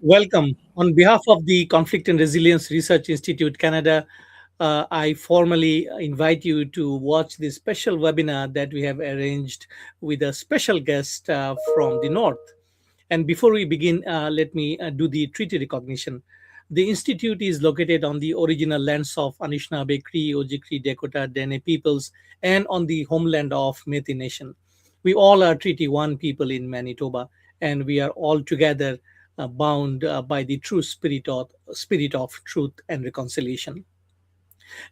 Welcome. On behalf of the Conflict and Resilience Research Institute Canada, I formally invite you to watch this special webinar that we have arranged with a special guest from the North. And before we begin, let me do the treaty recognition. The Institute is located on the original lands of Anishinaabe, Cree, Ojibwe, Dakota, Dene peoples, and on the homeland of Métis Nation. We all are Treaty One people in Manitoba, and we are all together bound by the true spirit of truth and reconciliation.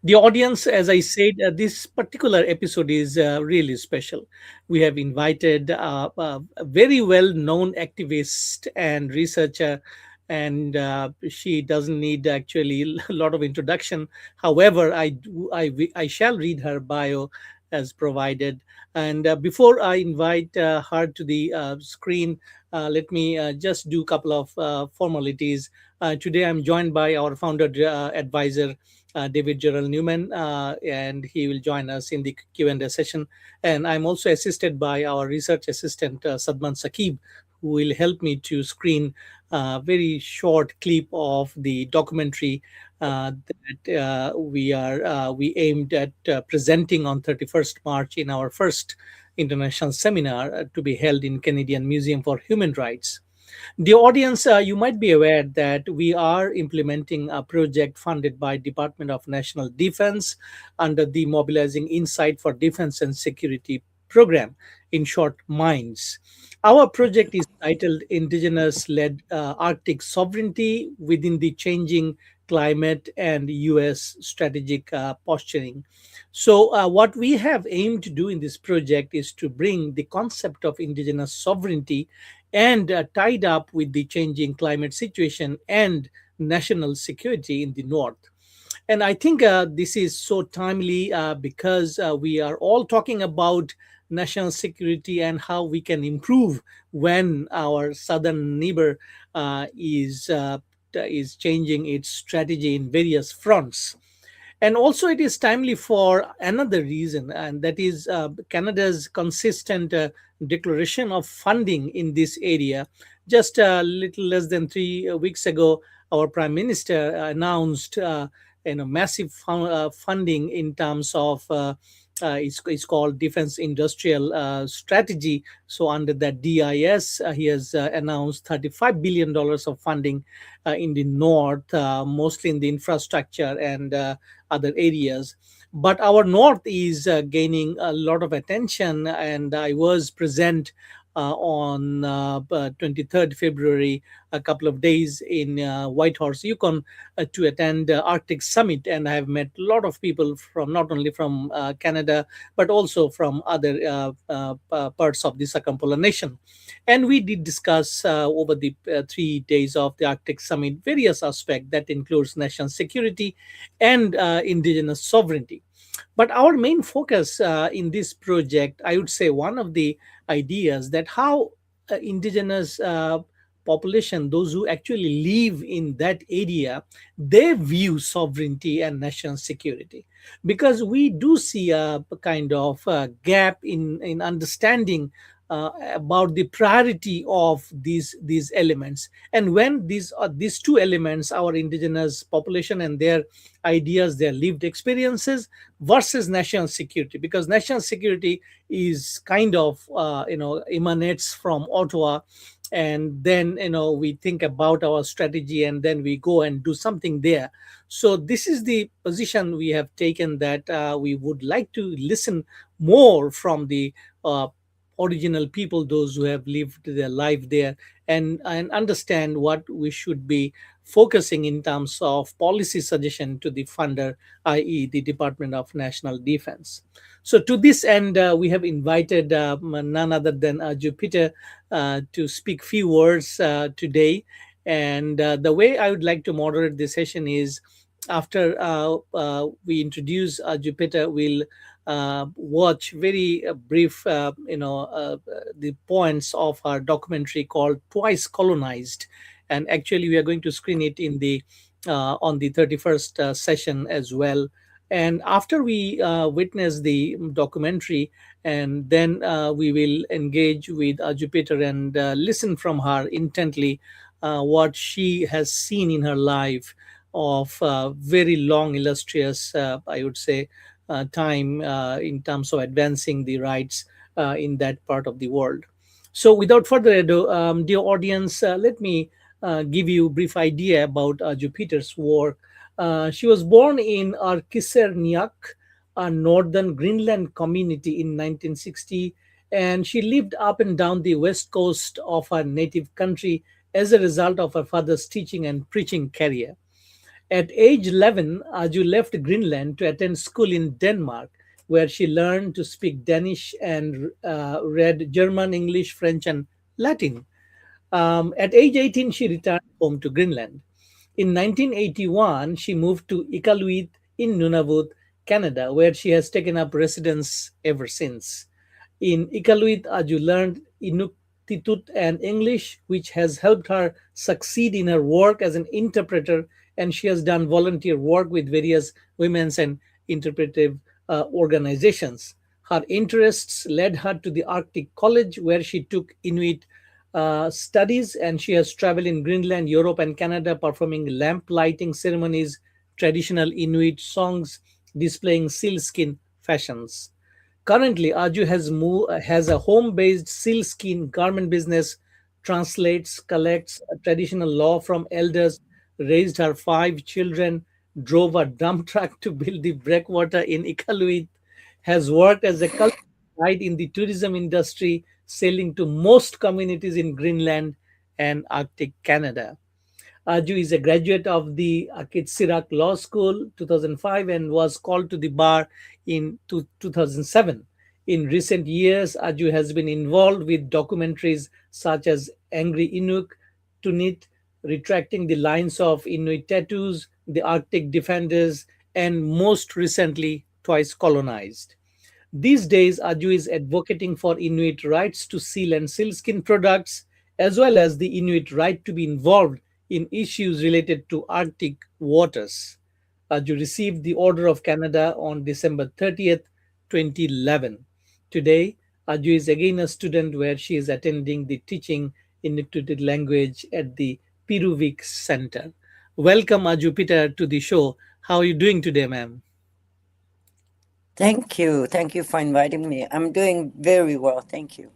The audience, as I said, this particular episode is really special. We have invited a very well known activist and researcher, and she doesn't need actually a lot of introduction. However, I shall read her bio as provided. And before I invite her to the screen, let me just do a couple of formalities. Today, I'm joined by our founder advisor, David Gerald Newman, and he will join us in the Q&A session. And I'm also assisted by our research assistant, Sadman Sakib, who will help me to screen a very short clip of the documentary that we aimed at presenting on 31st March in our first international seminar to be held in Canadian Museum for Human Rights. The audience, you might be aware that we are implementing a project funded by Department of National Defense under the Mobilizing Insight for Defense and Security program, in short, MINDS. Our project is titled Indigenous-led Arctic Sovereignty within the Changing Climate and U.S. Strategic Posturing. So, what we have aimed to do in this project is to bring the concept of indigenous sovereignty and tied up with the changing climate situation and national security in the north. And I think this is so timely because we are all talking about national security and how we can improve when our southern neighbor is changing its strategy in various fronts. And also, it is timely for another reason, and that is Canada's consistent declaration of funding in this area. Just a little less than 3 weeks ago, our Prime Minister announced massive funding in terms of it's called Defense Industrial Strategy. So under that DIS, he has announced $35 billion of funding in the north, mostly in the infrastructure and other areas. But our north is gaining a lot of attention, and I was present on 23rd February, a couple of days in Whitehorse, Yukon, to attend Arctic Summit, and I have met a lot of people from not only from Canada but also from other parts of the circumpolar nation. And we did discuss over the 3 days of the Arctic Summit various aspects that includes national security and indigenous sovereignty. But our main focus in this project, I would say, one of the ideas that how indigenous population, those who actually live in that area, they view sovereignty and national security, because we do see a kind of gap in understanding about the priority of these elements. And when these two elements, our indigenous population and their ideas, their lived experiences versus national security, because national security is kind of emanates from Ottawa, and then we think about our strategy and then we go and do something there. So this is the position we have taken, that we would like to listen more from the original people, those who have lived their life there, and understand what we should be focusing in terms of policy suggestion to the funder, i.e., the Department of National Defense. So, to this end, we have invited none other than Jupiter to speak few words today. And the way I would like to moderate this session is, after we introduce Jupiter, we'll watch very brief, the points of our documentary called Twice Colonized. And actually, we are going to screen it in the on the 31st session as well. And after we witness the documentary, and then we will engage with Jupiter and listen from her intently what she has seen in her life of very long, illustrious, I would say, time in terms of advancing the rights in that part of the world. So, without further ado, dear audience, let me give you a brief idea about Jupiter's work. She was born in Arkiserniak, a northern Greenland community in 1960, and she lived up and down the west coast of her native country as a result of her father's teaching and preaching career. At age 11, Aju left Greenland to attend school in Denmark, where she learned to speak Danish and read German, English, French, and Latin. At age 18, she returned home to Greenland. In 1981, she moved to Iqaluit in Nunavut, Canada, where she has taken up residence ever since. In Iqaluit, Aju learned Inuktitut and English, which has helped her succeed in her work as an interpreter, and she has done volunteer work with various women's and interpretive organizations. Her interests led her to the Arctic College, where she took Inuit studies, and she has traveled in Greenland, Europe, and Canada performing lamp lighting ceremonies, traditional Inuit songs, displaying sealskin fashions. Currently, has a home-based sealskin garment business, translates, collects traditional law from elders, raised her five children, drove a dump truck to build the breakwater in Iqaluit, has worked as a cultural guide in the tourism industry, sailing to most communities in Greenland and Arctic Canada. Aju is a graduate of the CRRIC Law School 2005 and was called to the bar in 2007. In recent years, Aju has been involved with documentaries such as Angry Inuk, Tunit, Retracting the Lines of Inuit Tattoos, The Arctic Defenders, and most recently, Twice Colonized. These days, Aju is advocating for Inuit rights to seal and sealskin products, as well as the Inuit right to be involved in issues related to Arctic waters. Aju received the Order of Canada on December 30th, 2011. Today, Aju is again a student where she is attending the teaching Inuktitut language at the Piruvik Center. Welcome, Aju Peter, to the show. How are you doing today, ma'am? Thank you. Thank you for inviting me. I'm doing very well. Thank you.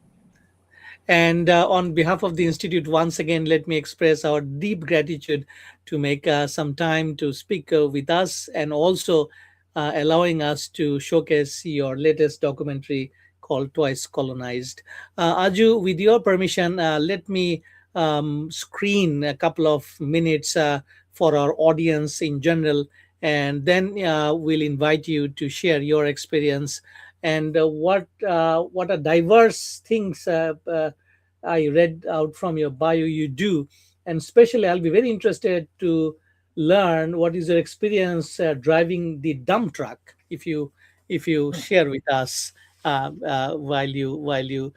And on behalf of the Institute, once again, let me express our deep gratitude to make some time to speak with us and also allowing us to showcase your latest documentary called Twice Colonized. Aju, with your permission, let me screen a couple of minutes for our audience in general, and then we'll invite you to share your experience and what are diverse things I read out from your bio you do, and especially I'll be very interested to learn what is your experience driving the dump truck. If you share with us while you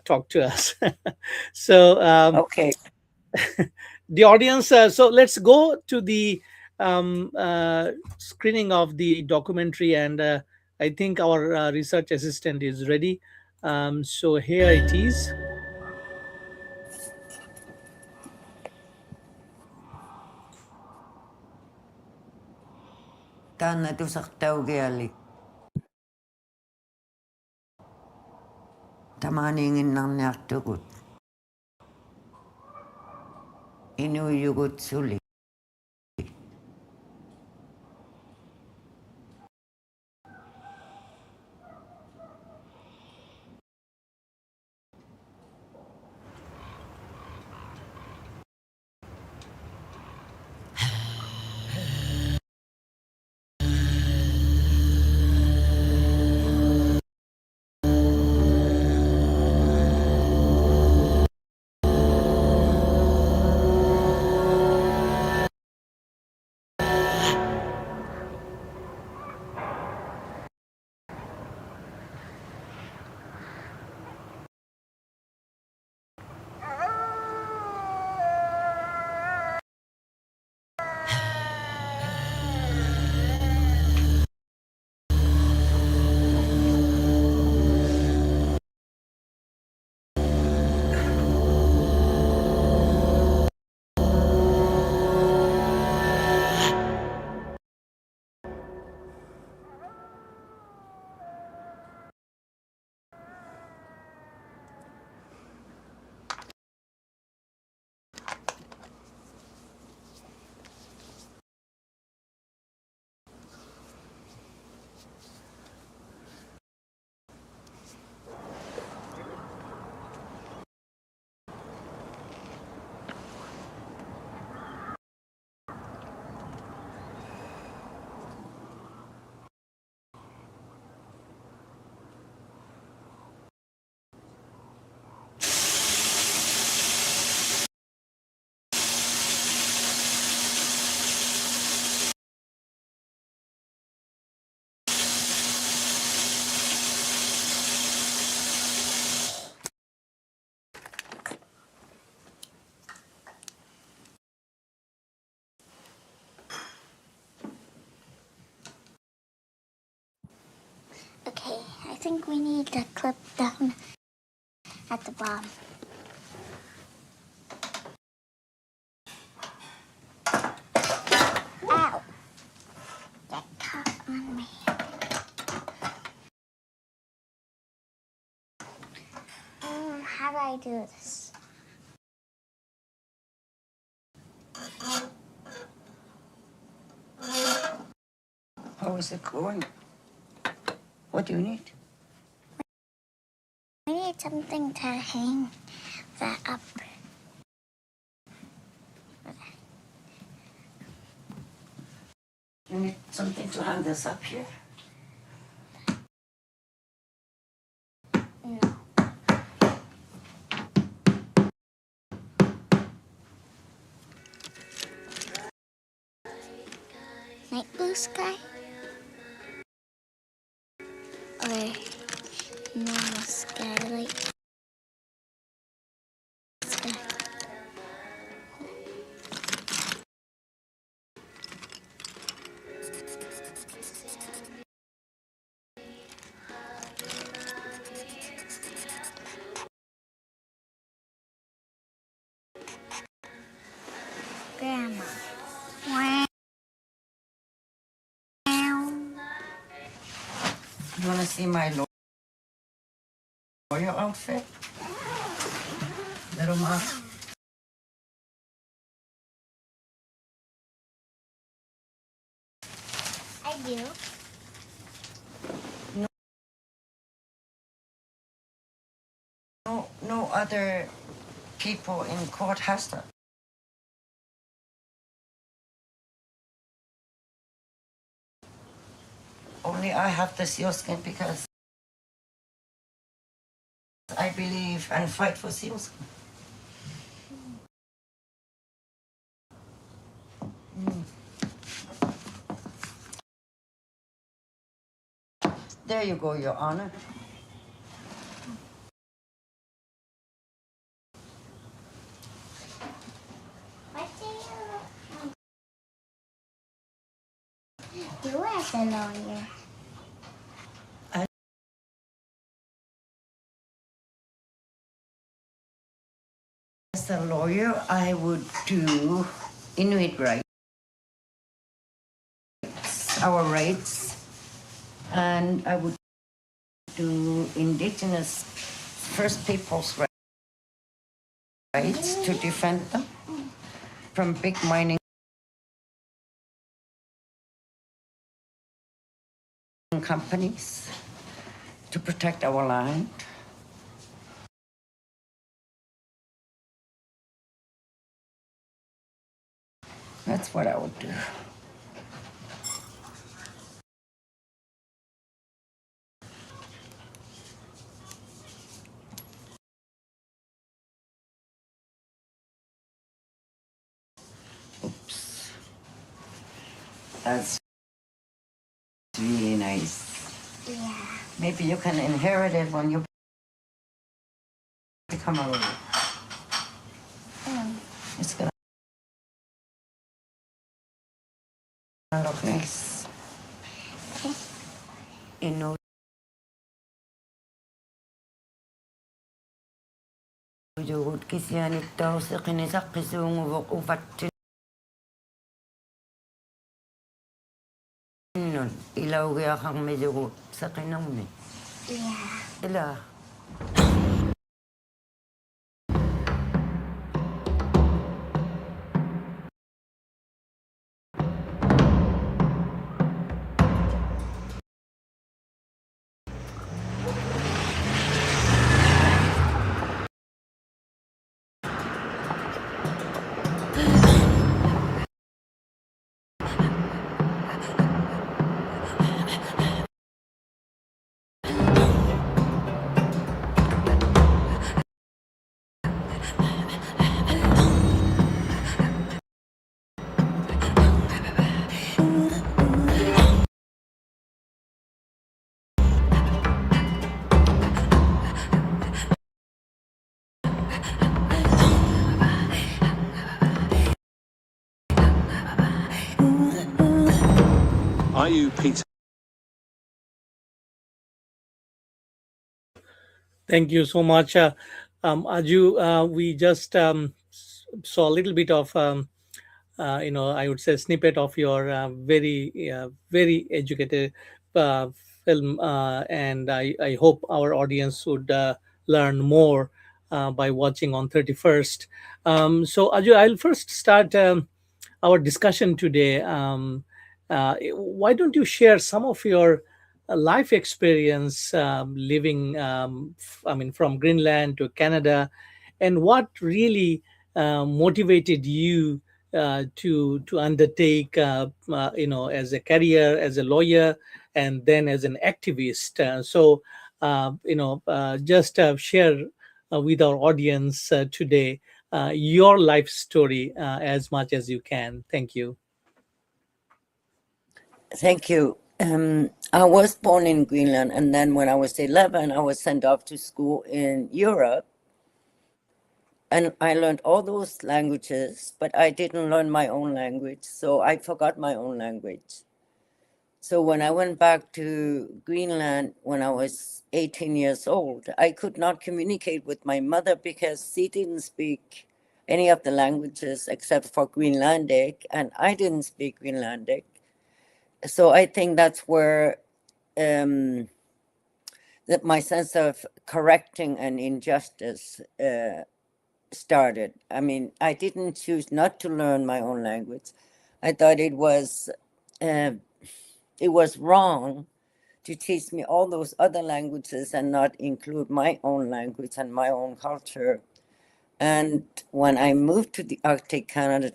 talk to us. So Okay. the audience. So let's go to the screening of the documentary, and I think our research assistant is ready. So here it is. Taana tusartaugialik tamaaniinginnarniartukut inuiyugut suli think we need to clip down at the bottom. Ow! Get caught on me. How do I do this? How is it going? What do you need? We need something to hang that up. You need something to hang this up here. No. Night blue sky? Or normal sky, like sky? Grandma. Wow. You want to see my lawyer outfit? Little mom. I do. No other people in court has that. Only I have the sealskin because I believe and fight for sealskin. There you go, Your Honor. What do you as a lawyer? As a lawyer, I would do Inuit rights, our rights, and I would do Indigenous First Peoples rights to defend them from big mining companies, to protect our land. That's what I would do. Oops. That's really nice. Yeah. Maybe you can inherit it when you become a lawyer. It's gonna look nice. Ino jugut kisianit daw sa kinisak kisunguvok upatin nun ilaw kaya kang medyo sa kinang ni Yeah. ila Are you Peter? Thank you so much, Aju. We just saw a little bit of, I would say, snippet of your very educated uh, film, and I hope our audience would learn more by watching on 31st. So, Aju, I'll first start our discussion today. Why don't you share some of your life experience living, I mean, from Greenland to Canada, and what really motivated you to undertake, as a career, as a lawyer, and then as an activist. Just share with our audience today your life story as much as you can. Thank you. Thank you. I was born in Greenland, and then when I was 11, I was sent off to school in Europe. And I learned all those languages, but I didn't learn my own language, so I forgot my own language. So when I went back to Greenland when I was 18 years old, I could not communicate with my mother because she didn't speak any of the languages except for Greenlandic, and I didn't speak Greenlandic. So I think that's where that my sense of correcting an injustice started. I mean, I didn't choose not to learn my own language. I thought uh, it was wrong to teach me all those other languages and not include my own language and my own culture. And when I moved to the Arctic Canada,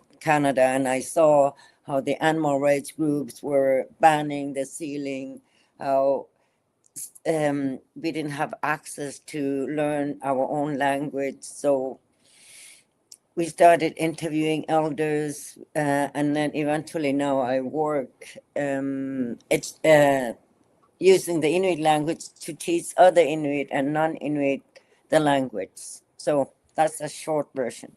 and I saw how the animal rights groups were banning the sealing, how we didn't have access to learn our own language. So we started interviewing elders, and then eventually now I work using the Inuit language to teach other Inuit and non-Inuit the language. So that's a short version.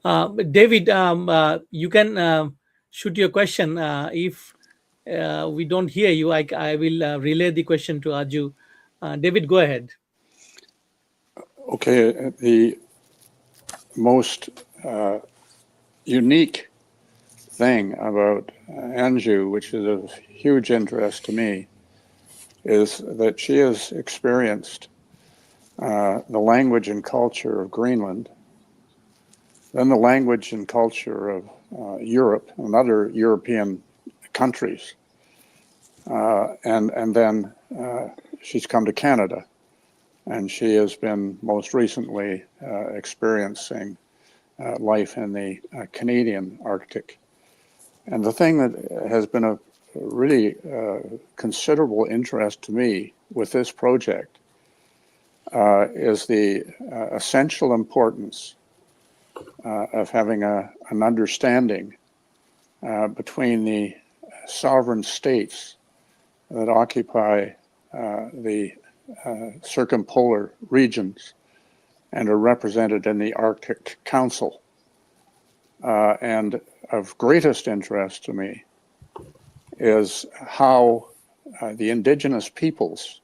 David, you can shoot your question. If we don't hear you, I will relay the question to Aju. David, go ahead. Okay, the most unique thing about Anju, which is of huge interest to me, is that she has experienced the language and culture of Greenland, then the language and culture of Europe and other European countries, and then she's come to Canada, and she has been most recently experiencing life in the Canadian Arctic. And the thing that has been a really considerable interest to me with this project is the essential importance of having an understanding between the sovereign states that occupy the circumpolar regions and are represented in the Arctic Council. And of greatest interest to me is how the indigenous peoples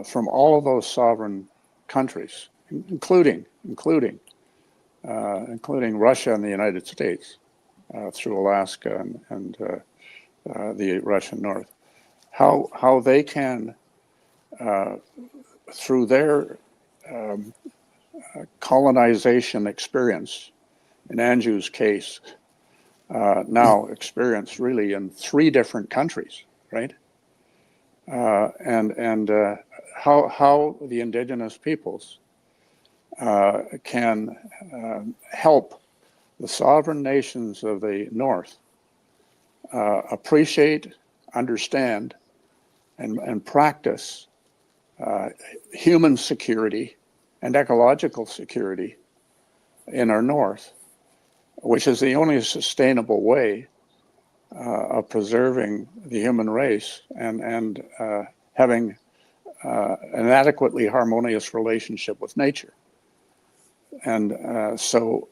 from all of those sovereign countries, including Russia and the United States, through Alaska and the Russian North, how they can, through their colonization experience, in Anju's case, now experienced really in 3 different countries, right? And how the indigenous peoples can help the sovereign nations of the North appreciate, understand, and practice human security and ecological security in our North, which is the only sustainable way of preserving the human race and having an adequately harmonious relationship with nature. And so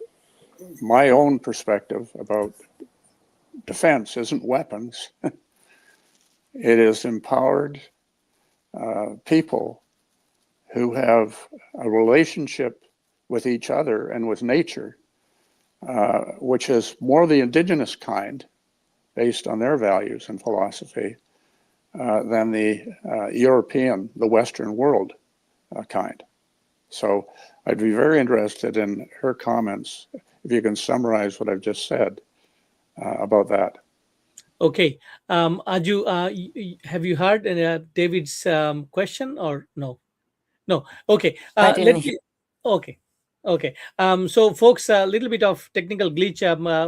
my own perspective about defense isn't weapons. It is empowered people who have a relationship with each other and with nature, which is more the indigenous kind, based on their values and philosophy, than the European, the Western world kind. So I'd be very interested in her comments, if you can summarize what I've just said about that. Okay, Aju, have you heard David's question or no? No. Okay. I didn't Let hear. me. Okay. Okay. So, folks, a little bit of technical glitch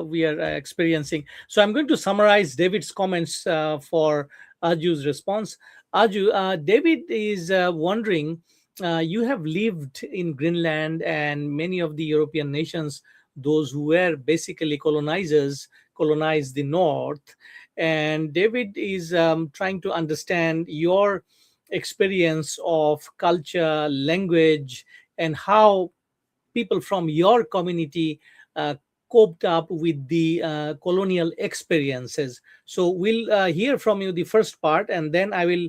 we are experiencing. So, I'm going to summarize David's comments for Aju's response. Aju, David is wondering. You have lived in Greenland and many of the European nations, those who were basically colonizers, colonized the North. And David is trying to understand your experience of culture, language, and how people from your community coped up with the colonial experiences. So we'll hear from you the first part, and then I will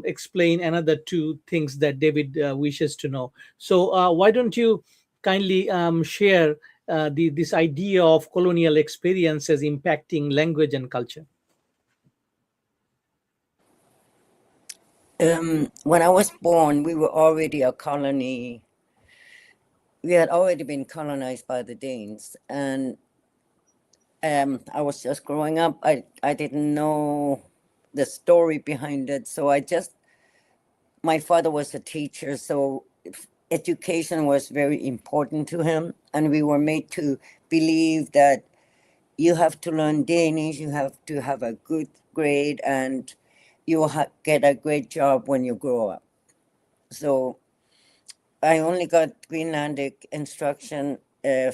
explain another two things that David wishes to know. So why don't you kindly share this idea of colonial experiences impacting language and culture? When I was born, we were already a colony. We had already been colonized by the Danes, and I was just growing up. I didn't know the story behind it, so my father was a teacher, so education was very important to him, and we were made to believe that you have to learn Danish, you have to have a good grade, and you will get a great job when you grow up. So I only got Greenlandic instruction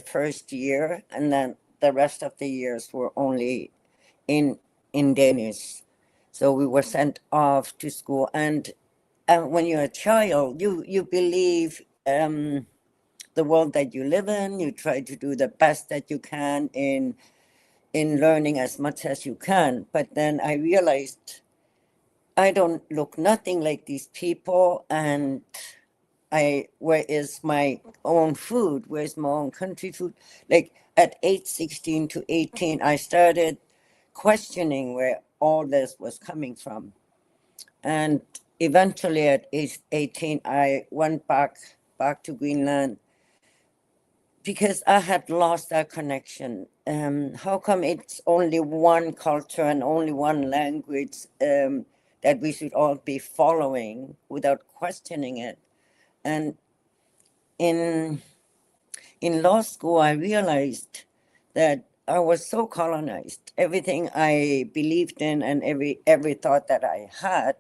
first year, and then the rest of the years were only in Danish. So we were sent off to school, and when you're a child, you believe the world that you live in. You try to do the best that you can in learning as much as you can. But then I realized I don't look nothing like these people, and where is my own food? Where's my own country food? Like at age 16 to 18, I started questioning where all this was coming from. And eventually at age 18, I went back to Greenland because I had lost that connection. How come it's only one culture and only one language that we should all be following without questioning it? And in law school, I realized that I was so colonized. Everything I believed in and every thought that I had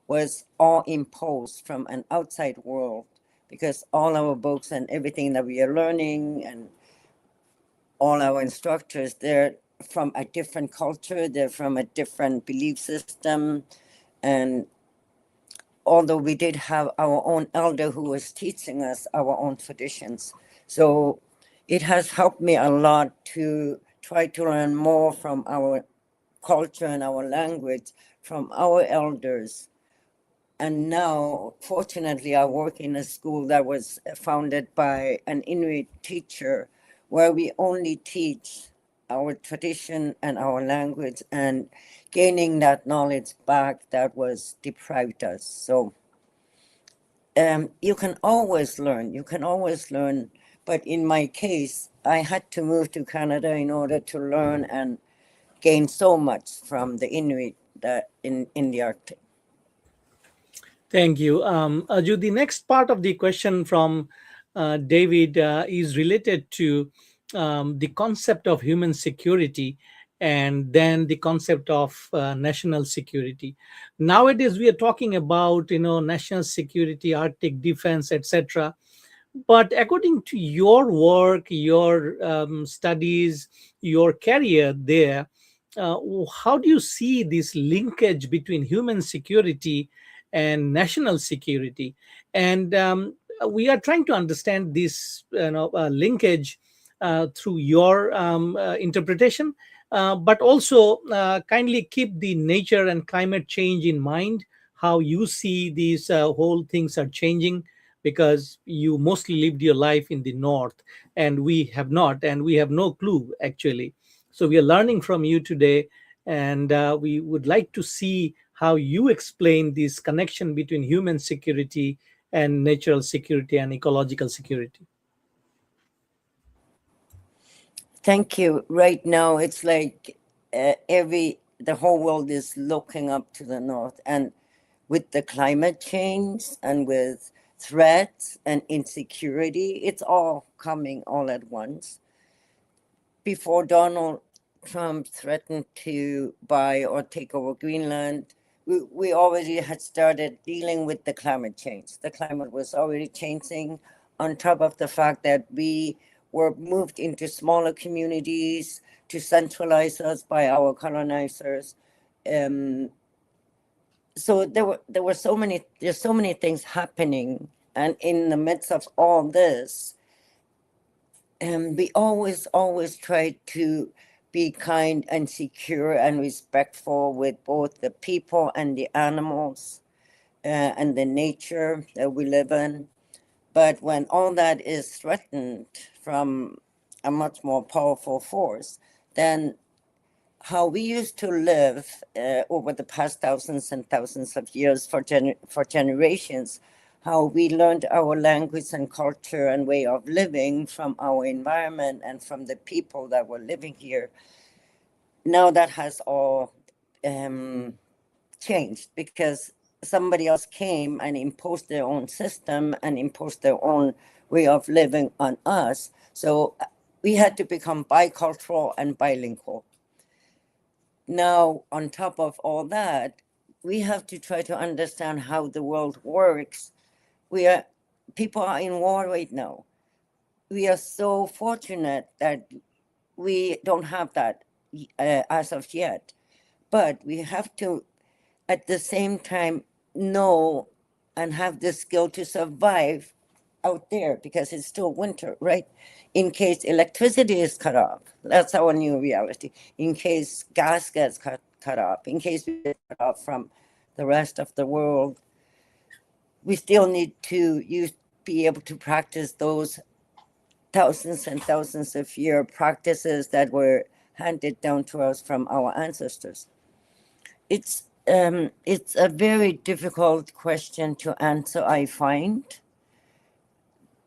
was all imposed from an outside world, because all our books and everything that we are learning and all our instructors, they're from a different culture, they're from a different belief system. And although we did have our own elder who was teaching us our own traditions. So it has helped me a lot to try to learn more from our culture and our language, from our elders. And now, fortunately, I work in a school that was founded by an Inuit teacher, where we only teach our tradition and our language, and gaining that knowledge back that was deprived us. So you can always learn. But in my case, I had to move to Canada in order to learn and gain so much from the Inuit that in the Arctic. Thank you. Aju, the next part of the question from David is related to the concept of human security and then the concept of national security. Nowadays, we are talking about, national security, Arctic defense, etc. But according to your work, your studies, your career there, uh, how do you see this linkage between human security and national security? And we are trying to understand this linkage through your but also kindly keep the nature and climate change in mind. how you see these whole things are changing, because you mostly lived your life in the north, and we have not, and we have no clue actually. So we are learning from you today, and we would like to see how you explain this connection between human security and natural security and ecological security. Thank you. Right now, it's like the whole world is looking up to the north, and with the climate change and with threats and insecurity, it's all coming all at once. Before Donald Trump threatened to buy or take over Greenland, we already had started dealing with the climate change. The climate was already changing, on top of the fact that we were moved into smaller communities to centralize us by our colonizers. So there's so many things happening, and in the midst of all this, we always try to be kind and secure and respectful with both the people and the animals, and the nature that we live in. But when all that is threatened from a much more powerful force, then how we used to live over the past thousands and thousands of years for generations, how we learned our language and culture and way of living from our environment and from the people that were living here. Now that has all changed, because somebody else came and imposed their own system and imposed their own way of living on us. So we had to become bicultural and bilingual. Now, on top of all that, we have to try to understand how the world works. People are in war right now. We are so fortunate that we don't have that as of yet. But we have to, at the same time, know and have the skill to survive out there, because it's still winter, right? In case electricity is cut off, that's our new reality. In case gas gets cut off, in case we get cut off from the rest of the world, we still need to be able to practice those thousands and thousands of year practices that were handed down to us from our ancestors. It's a very difficult question to answer, I find,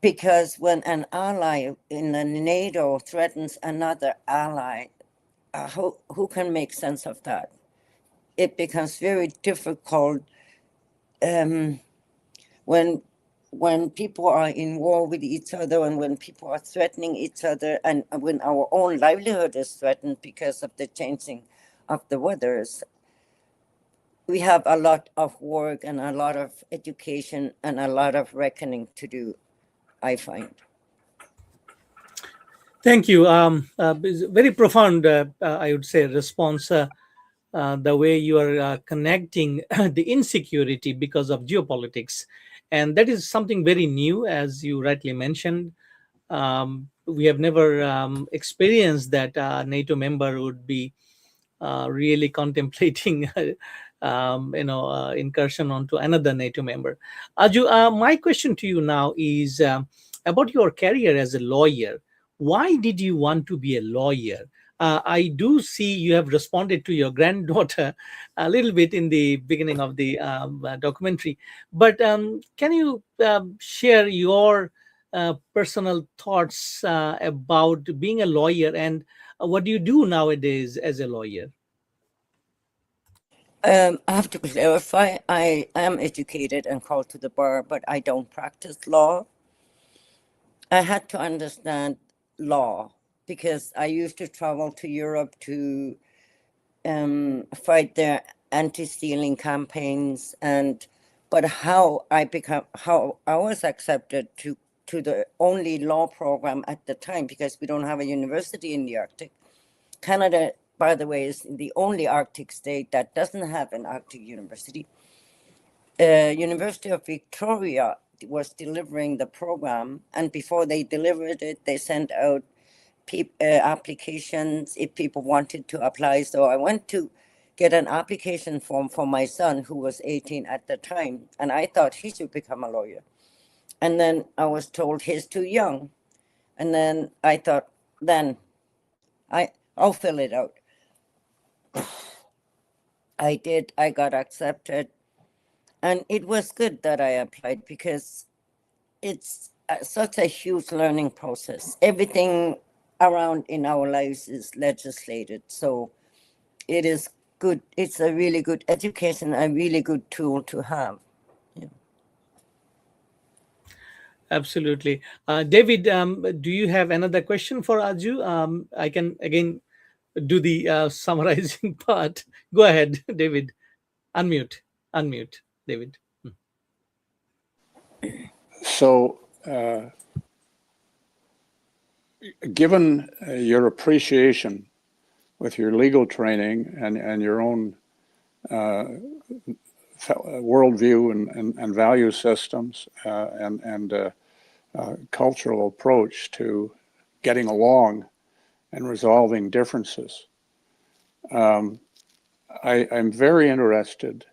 because when an ally in the NATO threatens another ally, who can make sense of that? It becomes very difficult when people are in war with each other, and when people are threatening each other, and when our own livelihood is threatened because of the changing of the weathers. We have a lot of work and a lot of education and a lot of reckoning to do, I find. Thank you. It's very profound, I would say, response. The way you are connecting the insecurity because of geopolitics. And that is something very new, as you rightly mentioned. We have never experienced that a NATO member would be really contemplating incursion onto another NATO member. Aju, my question to you now is about your career as a lawyer. Why did you want to be a lawyer? I do see you have responded to your granddaughter a little bit in the beginning of the documentary, but can you share your personal thoughts about being a lawyer, and what do you do nowadays as a lawyer? I have to clarify, I am educated and called to the bar, but I don't practice law. I had to understand law because I used to travel to Europe to fight their anti-stealing campaigns, but how I was accepted to the only law program at the time, because we don't have a university in the Arctic. Canada, by the way, is the only Arctic state that doesn't have an Arctic university. University of Victoria was delivering the program, and before they delivered it, they sent out applications if people wanted to apply. So I went to get an application form for my son, who was 18 at the time, and I thought he should become a lawyer. And then I was told he's too young. And then I thought, then I'll fill it out. I did. I got accepted. And it was good that I applied because it's such a huge learning process. Everything around in our lives is legislated. So it is good. It's a really good education, a really good tool to have. Absolutely. David, do you have another question for Aju? I can again do the summarizing part. Go ahead, David. Unmute. Unmute, David. So, given your appreciation with your legal training and your own worldview and value systems and cultural approach to getting along and resolving differences, I'm very interested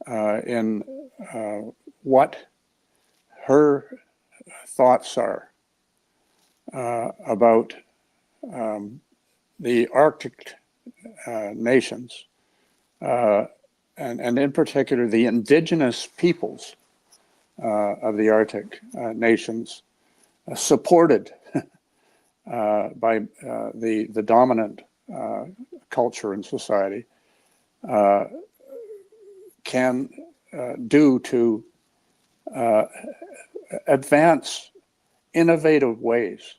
in what her thoughts are about the Arctic nations, and in particular the indigenous peoples of the Arctic nations, supported by the dominant culture and society, can do to advance innovative ways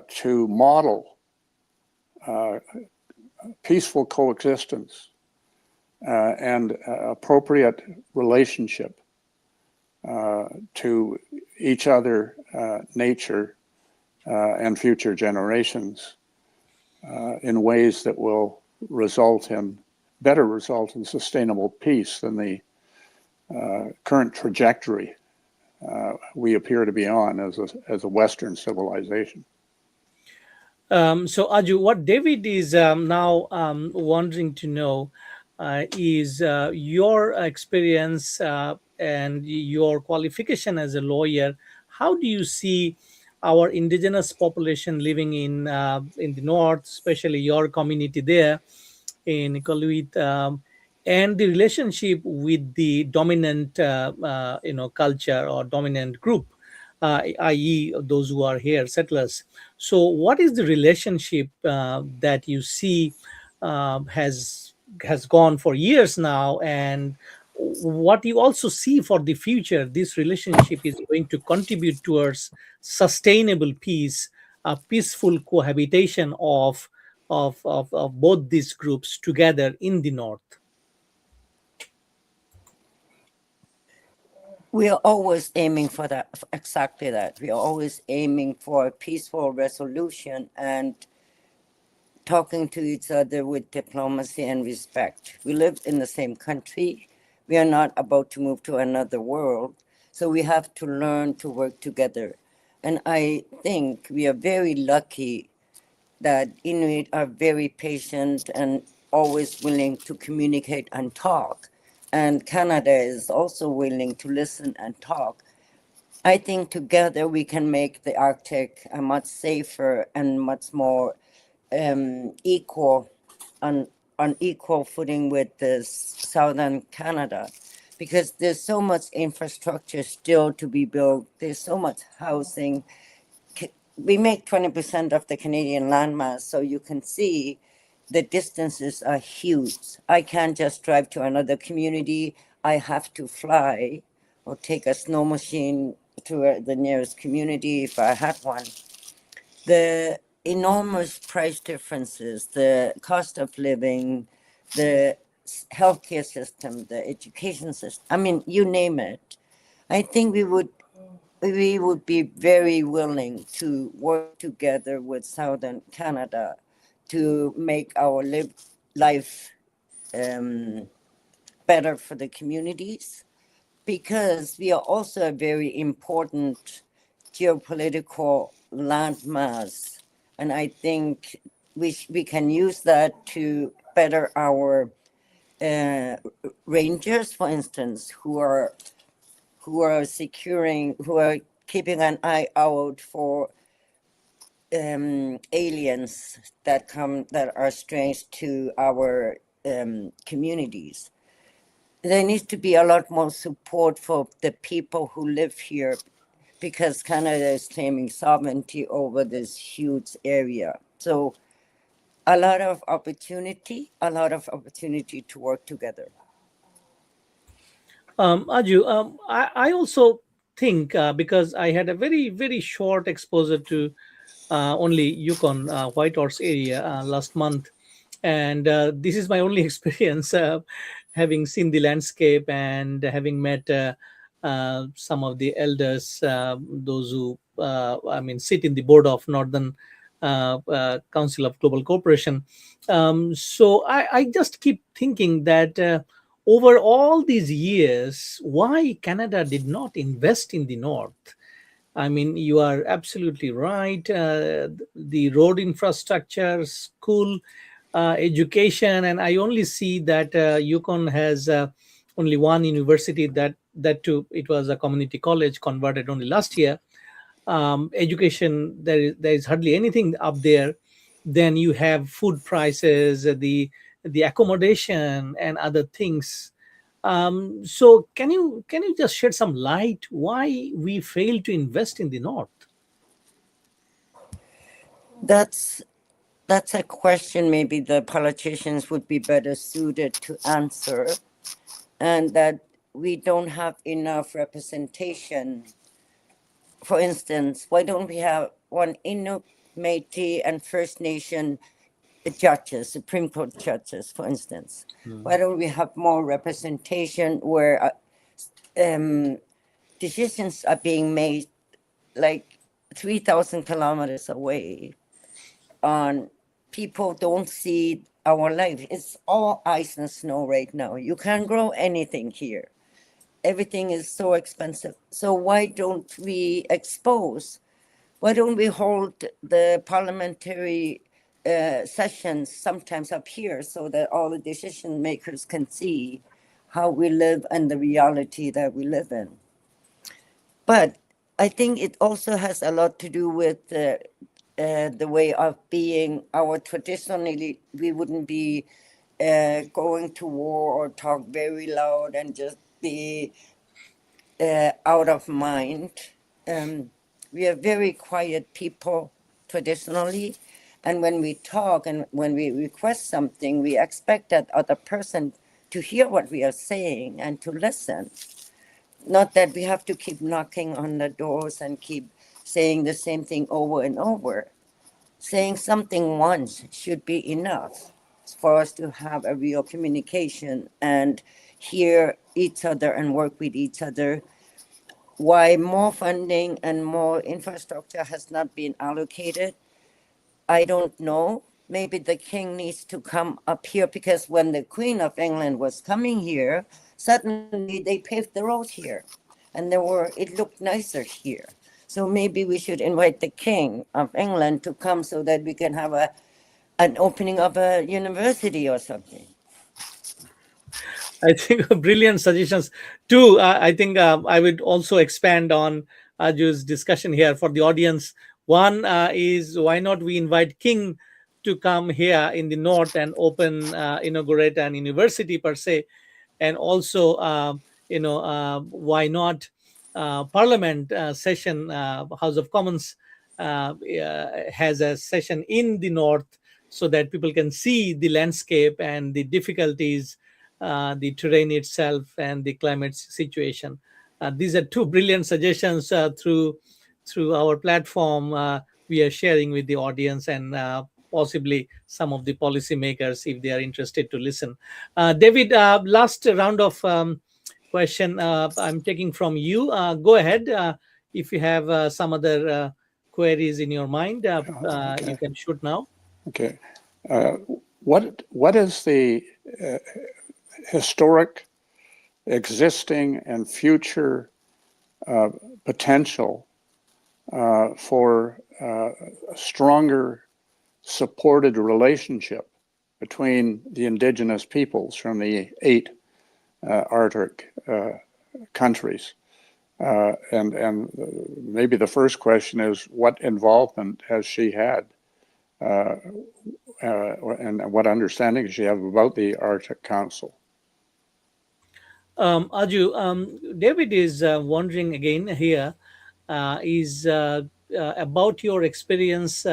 to model peaceful coexistence and appropriate relationship to each other, nature, and future generations in ways that will better result in sustainable peace than the current trajectory we appear to be on as a Western civilization. So, Aju, what David is now wanting to know is your experience and your qualification as a lawyer. How do you see our indigenous population living in the north, especially your community there in Iqaluit, and the relationship with the dominant, culture or dominant group, i.e., those who are here, settlers? So, what is the relationship that you see has gone for years now, and what you also see for the future? This relationship is going to contribute towards sustainable peace, a peaceful cohabitation of both these groups together in the north. We are always aiming for that, exactly that. We are always aiming for a peaceful resolution and talking to each other with diplomacy and respect. We live in the same country. We are not about to move to another world. So we have to learn to work together. And I think we are very lucky that Inuit are very patient and always willing to communicate and talk. And Canada is also willing to listen and talk. I think together we can make the Arctic a much safer and much more equal, on equal footing with the southern Canada, because there's so much infrastructure still to be built. There's so much housing. We make 20% of the Canadian landmass, so you can see the distances are huge. I can't just drive to another community. I have to fly or take a snow machine to the nearest community if I had one. The enormous price differences, the cost of living, the healthcare system, the education system, I mean, you name it. I think we would be very willing to work together with Southern Canada to make our life better for the communities, because we are also a very important geopolitical landmass. And I think we can use that to better our rangers, for instance, who are keeping an eye out for aliens that are strange to our communities. There needs to be a lot more support for the people who live here, because Canada is claiming sovereignty over this huge area. So a lot of opportunity to work together. Aju, I also think because I had a very, very short exposure to only Yukon, Whitehorse area last month. And this is my only experience having seen the landscape and having met some of the elders, those who, sit in the board of Northern Council of Global Cooperation. So I just keep thinking that over all these years, why Canada did not invest in the North? I mean, you are absolutely right. The road infrastructure, school, education, and I only see that Yukon has only one university that too it was a community college converted only last year. Education, there is hardly anything up there. Then you have food prices, the accommodation, and other things. So can you just shed some light why we fail to invest in the North? That's a question maybe the politicians would be better suited to answer, and that we don't have enough representation. For instance, why don't we have one Inuit, Métis, and First Nation judges, Supreme Court judges, for instance? Why don't we have more representation where decisions are being made like 3,000 kilometers away on people don't see our life. It's all ice and snow right now. You can't grow anything here. Everything is so expensive. So why don't we expose? Why don't we hold the parliamentary sessions sometimes up here so that all the decision makers can see how we live and the reality that we live in? But I think it also has a lot to do with the way of being. Our traditionally, we wouldn't be going to war or talk very loud and just be out of mind. We are very quiet people traditionally, and when we talk and when we request something, we expect that other person to hear what we are saying and to listen. Not that we have to keep knocking on the doors and keep saying the same thing over and over. Saying something once should be enough for us to have a real communication and hear each other and work with each other. Why more funding and more infrastructure has not been allocated, I don't know. Maybe the king needs to come up here, because when the Queen of England was coming here, suddenly they paved the road here, and it looked nicer here. So maybe we should invite the King of England to come so that we can have an opening of a university or something. I think brilliant suggestions. Two, I think I would also expand on Aju's discussion here for the audience. One is why not we invite King to come here in the north and inaugurate an university per se, and also why not Parliament session, House of Commons has a session in the north so that people can see the landscape and the difficulties, the terrain itself, and the climate situation. These are two brilliant suggestions through our platform. We are sharing with the audience and possibly some of the policymakers if they are interested to listen. David, last round of question I'm taking from you. Go ahead. If you have some other queries in your mind, you Okay. can shoot now. Okay. Uh, what is the historic, existing, and future potential for a stronger, supported relationship between the indigenous peoples from the 8 Arctic countries. And maybe the first question is, what involvement has she had? And what understanding does she have about the Arctic Council? Aju, David is wondering again here is about your experience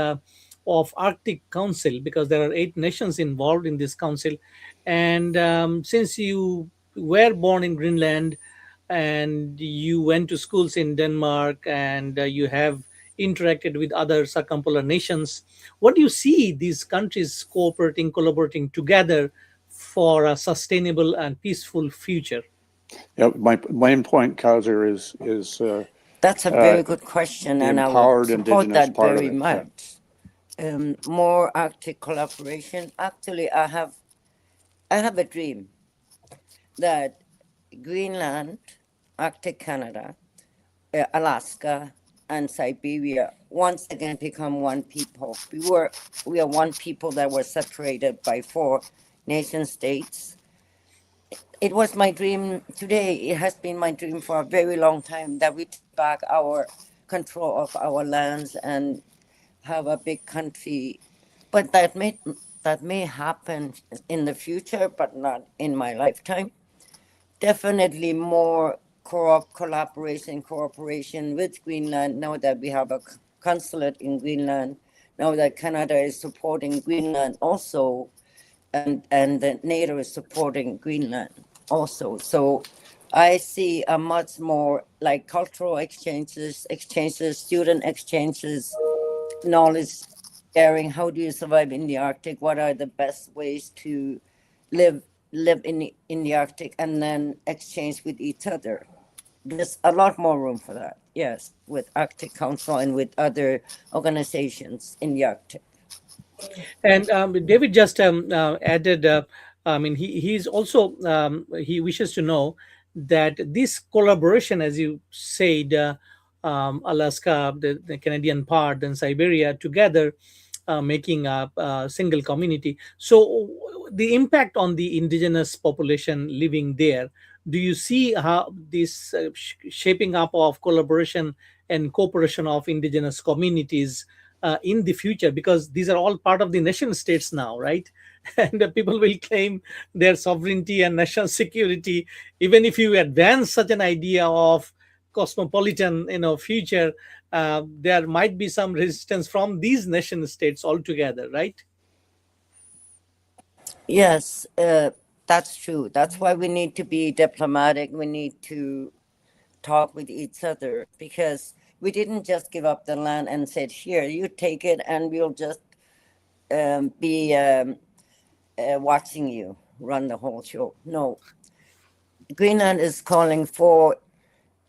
of Arctic Council, because there are 8 nations involved in this council, and since you were born in Greenland and you went to schools in Denmark and you have interacted with other circumpolar nations, what do you see these countries cooperating, collaborating together for a sustainable and peaceful future? Yeah, my main point, Kaiser, is That's a very good question, the and I would empowered support indigenous that part of very it. Yeah. much. More Arctic collaboration. Actually, I have a dream that Greenland, Arctic Canada, Alaska, and Siberia once again become one people. We are one people that were separated by 4 nation states. It was my dream today. It has been my dream for a very long time that we take back our control of our lands and have a big country. But that may happen in the future, but not in my lifetime. Definitely more cooperation with Greenland now that we have a consulate in Greenland, now that Canada is supporting Greenland also, and the NATO is supporting Greenland also. So I see a much more like cultural exchanges, student exchanges, knowledge sharing. How do you survive in the Arctic? What are the best ways to live in the Arctic, and then exchange with each other? There's a lot more room for that. Yes, with Arctic Council and with other organizations in the Arctic. And David just added, I mean, he's also, he wishes to know that this collaboration, as you said, Alaska, the Canadian part, and Siberia together, making a single community. So, the impact on the indigenous population living there, do you see how this shaping up of collaboration and cooperation of indigenous communities in the future, because these are all part of the nation states now, right? And people will claim their sovereignty and national security. Even if you advance such an idea of cosmopolitan, future, there might be some resistance from these nation states altogether, right? Yes, that's true. That's why we need to be diplomatic. We need to talk with each other, because we didn't just give up the land and said, "Here, you take it, and we'll just be watching you run the whole show." No, Greenland is calling for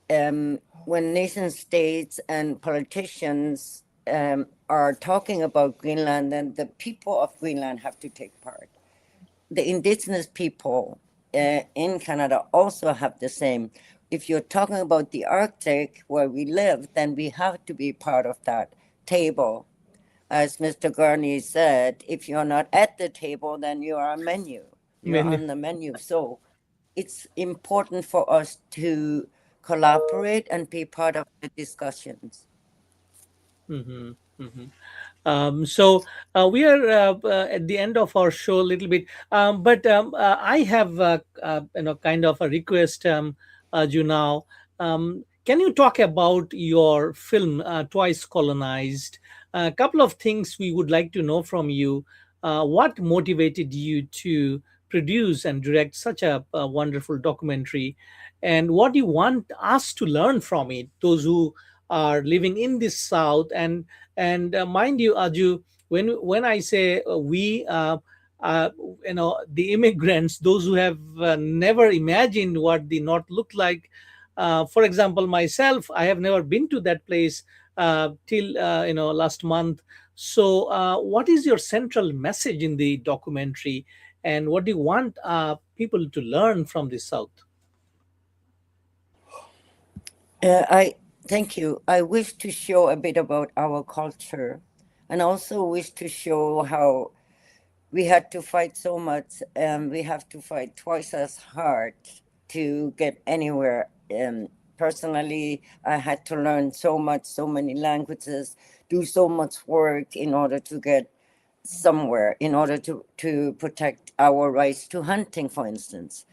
when nation states and politicians are talking about Greenland, then the people of Greenland have to take part. The indigenous people in Canada also have the same. If you're talking about the Arctic where we live, then we have to be part of that table. As Mr. Garney said, if you're not at the table, then you are a menu. You're Many. on the menu. So it's important for us to collaborate and be part of the discussions. Mhm, mhm. So we are at the end of our show a little bit, but I have kind of a request, you now. Can you talk about your film Twice Colonized? A couple of things we would like to know from you. What motivated you to produce and direct such a wonderful documentary, and what do you want us to learn from it? Those who are living in the South, and mind you, Aju, when I say we, the immigrants, those who have never imagined what the North looked like. For example, myself, I have never been to that place till last month. So, what is your central message in the documentary, and what do you want people to learn from the South? I thank you. I wish to show a bit about our culture, and also wish to show how we had to fight so much, and we have to fight twice as hard to get anywhere. Personally, I had to learn so much, so many languages, do so much work in order to get somewhere, in order to protect our rights to hunting, for instance.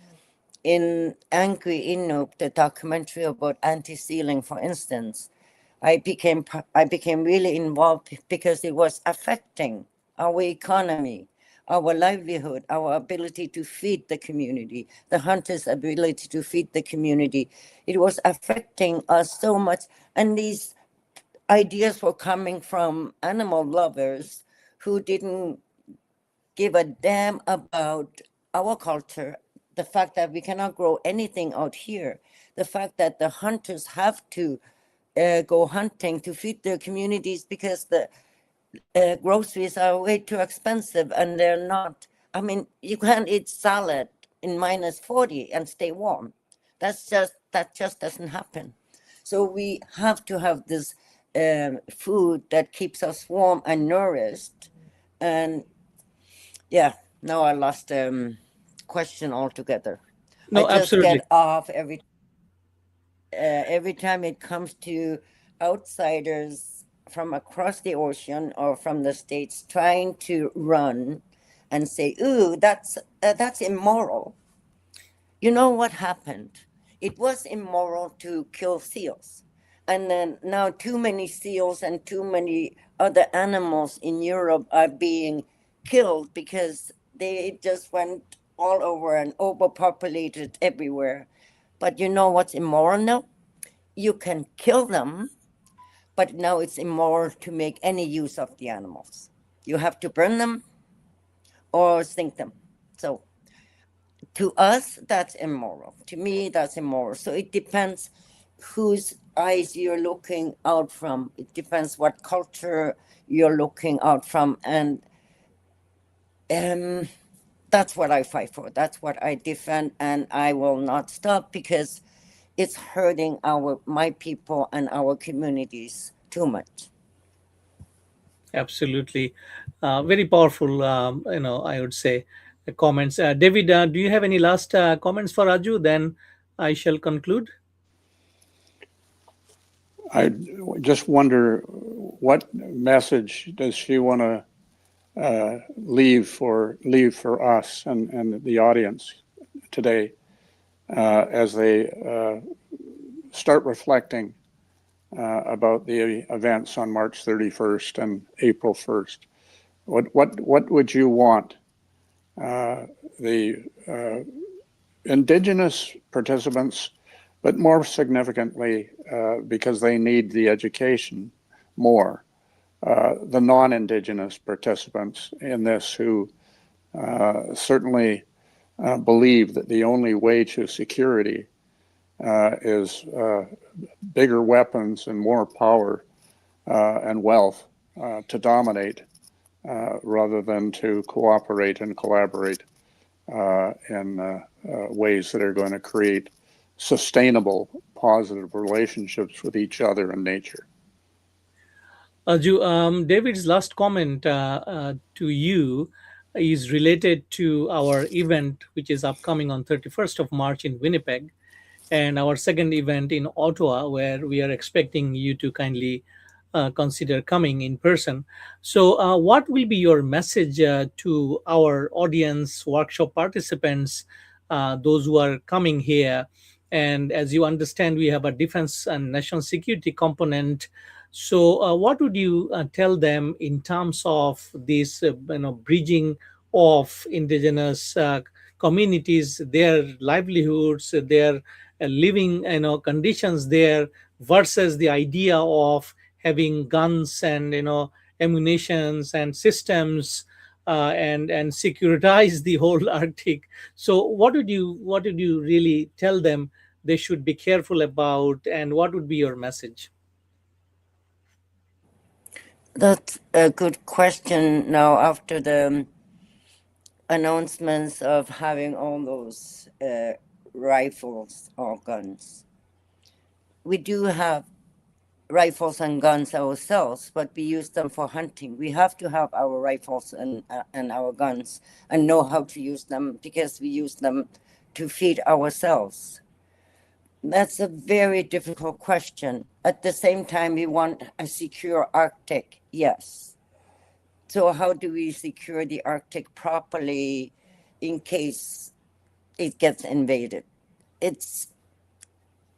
In Angry Inuk, the documentary about anti-sealing, for instance, I became really involved because it was affecting our economy, our livelihood, our ability to feed the community, the hunters' ability to feed the community. It was affecting us so much, and these ideas were coming from animal lovers who didn't give a damn about our culture, the fact that we cannot grow anything out here, the fact that the hunters have to go hunting to feed their communities because the groceries are way too expensive and they're not. I mean, you can't eat salad in -40 and stay warm. That just doesn't happen. So we have to have this food that keeps us warm and nourished. And yeah, now I lost question altogether. I No, just absolutely. get off every time it comes to outsiders from across the ocean or from the states trying to run and say, "Ooh, that's immoral." You know what happened? It was immoral to kill seals, and then now too many seals and too many other animals in Europe are being killed because they just went all over and overpopulated everywhere. But you know what's immoral now? You can kill them, but now it's immoral to make any use of the animals. You have to burn them or sink them. So to us, that's immoral. To me, that's immoral. So it depends whose eyes you're looking out from. It depends what culture you're looking out from. And that's what I fight for. That's what I defend. And I will not stop because it's hurting my people and our communities too much. Absolutely. Very powerful, I would say, comments. David, do you have any last comments for Raju? Then I shall conclude. I just wonder what message does she want to leave for us and the audience today as they start reflecting about the events on March 31st and April 1st. What would you want the Indigenous participants, but more significantly, because they need the education more, the non-Indigenous participants in this who certainly believe that the only way to security is bigger weapons and more power and wealth to dominate rather than to cooperate and collaborate in ways that are going to create sustainable, positive relationships with each other and nature. Raju, David's last comment to you is related to our event, which is upcoming on 31st of March in Winnipeg, and our second event in Ottawa, where we are expecting you to kindly consider coming in person. So, what will be your message to our audience, workshop participants, those who are coming here? And as you understand, we have a defense and national security component. So, what would you tell them in terms of this, bridging of indigenous communities, their livelihoods, their living, conditions there, versus the idea of having guns and ammunitions and systems and securitize the whole Arctic. So, what would you really tell them they should be careful about, and what would be your message? That's a good question now after the announcements of having all those rifles or guns. We do have rifles and guns ourselves, but we use them for hunting. We have to have our rifles and our guns and know how to use them because we use them to feed ourselves. That's a very difficult question. At the same time, we want a secure Arctic, yes. So, how do we secure the Arctic properly in case it gets invaded? It's,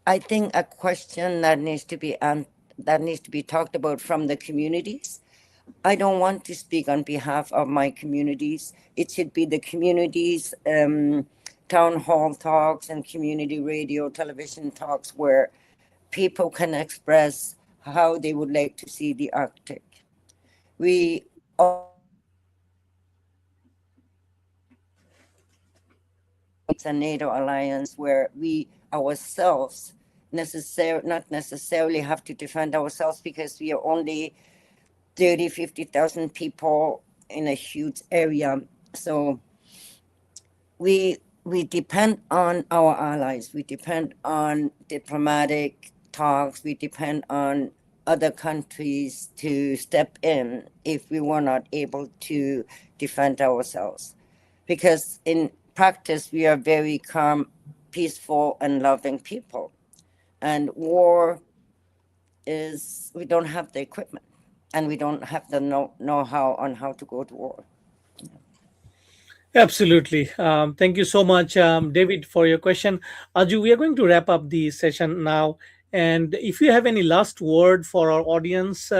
I think, a question that needs to be that needs to be talked about from the communities. I don't want to speak on behalf of my communities. It should be the communities, town hall talks and community radio, television talks where people can express how they would like to see the Arctic. We it's a NATO alliance where we ourselves not necessarily have to defend ourselves because we are only 30, 50,000 people in a huge area. So we depend on our allies. We depend on diplomatic talks. We depend on other countries to step in if we were not able to defend ourselves. Because in practice, we are very calm, peaceful, and loving people. And war is, we don't have the equipment and we don't have the know-how on how to go to war. Absolutely. Thank you so much, David, for your question. Aju, we are going to wrap up the session now. And if you have any last word for our audience,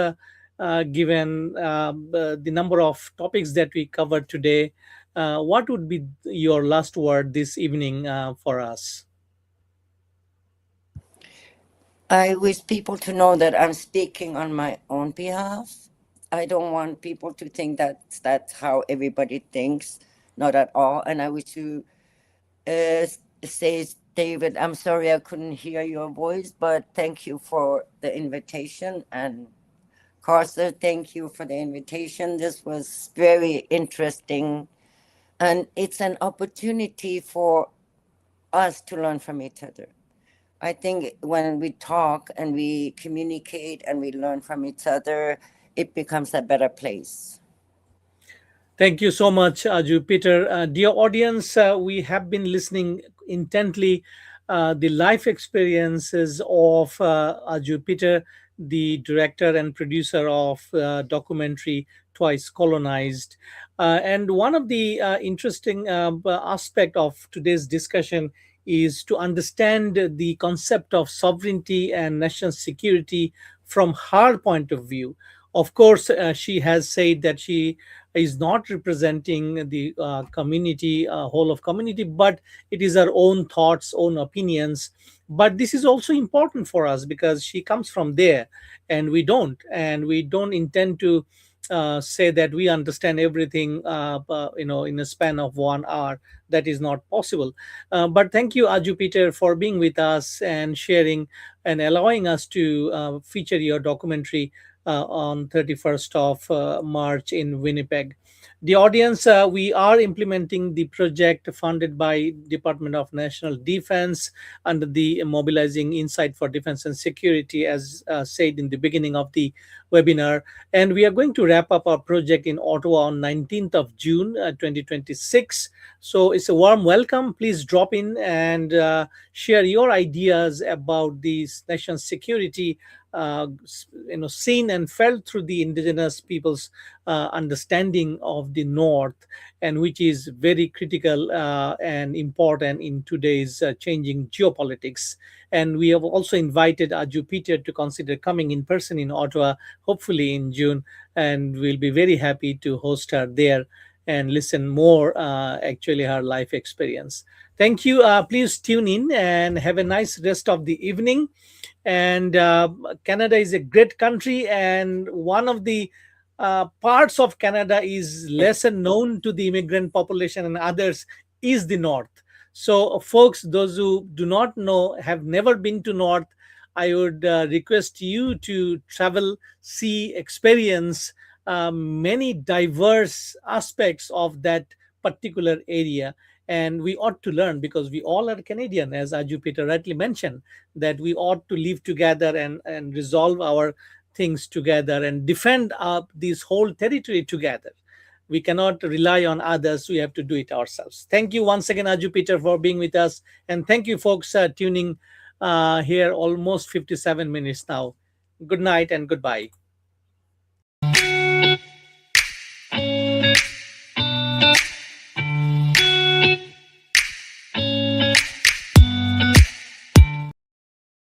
given the number of topics that we covered today, what would be your last word this evening for us? I wish people to know that I'm speaking on my own behalf. I don't want people to think that that's how everybody thinks, not at all. And I wish to say, David, I'm sorry I couldn't hear your voice, but thank you for the invitation. And Carter, thank you for the invitation. This was very interesting. And it's an opportunity for us to learn from each other. I think when we talk and we communicate and we learn from each other, it becomes a better place. Thank you so much, Jupiter. Dear audience, we have been listening intently the life experiences of Jupiter, the director and producer of documentary Twice Colonized. And one of the interesting aspect of today's discussion is to understand the concept of sovereignty and national security from her point of view. Of course, she has said that she is not representing the community, whole of community, but it is her own thoughts, own opinions. But this is also important for us because she comes from there, and we don't intend to say that we understand everything, in a span of 1 hour. That is not possible. But thank you, Aju Peter, for being with us and sharing and allowing us to feature your documentary on 31st of March in Winnipeg. The audience, we are implementing the project funded by Department of National Defense under the Mobilizing Insight for Defense and Security, as said in the beginning of the webinar. And we are going to wrap up our project in Ottawa on 19th of June 2026. So it's a warm welcome. Please drop in and share your ideas about this national security, seen and felt through the indigenous people's understanding of the North, and which is very critical and important in today's changing geopolitics. And we have also invited Aju Peter to consider coming in person in Ottawa, hopefully in June, and we'll be very happy to host her there and listen more, actually, her life experience. Thank you. Please tune in and have a nice rest of the evening. And Canada is a great country, and one of the parts of Canada is lesser known to the immigrant population, and others is the North. So, folks, those who do not know, have never been to North, I would request you to travel, see, experience many diverse aspects of that particular area. and we ought to learn, because we all are Canadian, as Aju Peter rightly mentioned, that we ought to live together and resolve our things together and defend this whole territory together. We cannot rely on others. We have to do it ourselves. Thank you once again, Aju Peter, for being with us. And thank you, folks, tuning here almost 57 minutes now. Good night and goodbye.